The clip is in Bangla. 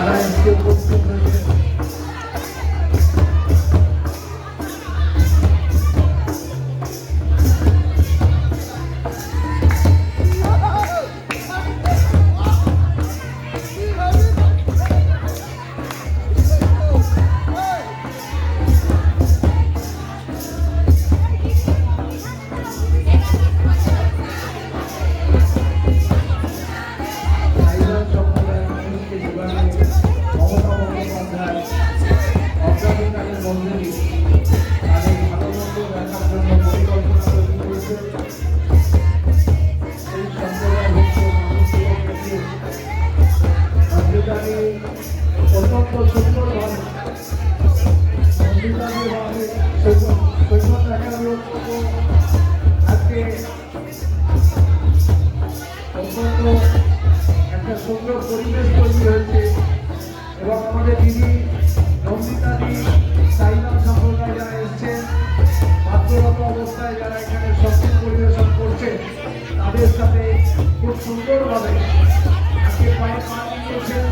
তারা এসে উপস্থিত হয়েছে। একটা সুন্দর পরিবেশ তৈরি হয়েছে এবং আমাদের দিদি নন্দিতাদি সাইলাম সম্প্রদায় যারা এসছেন, পাত্ররত অবস্থায় যারা এখানে সঙ্গীত পরিবেশন করছে, তাদের সাথে খুব সুন্দরভাবে আজকে পায়ে পা দিয়েছেন।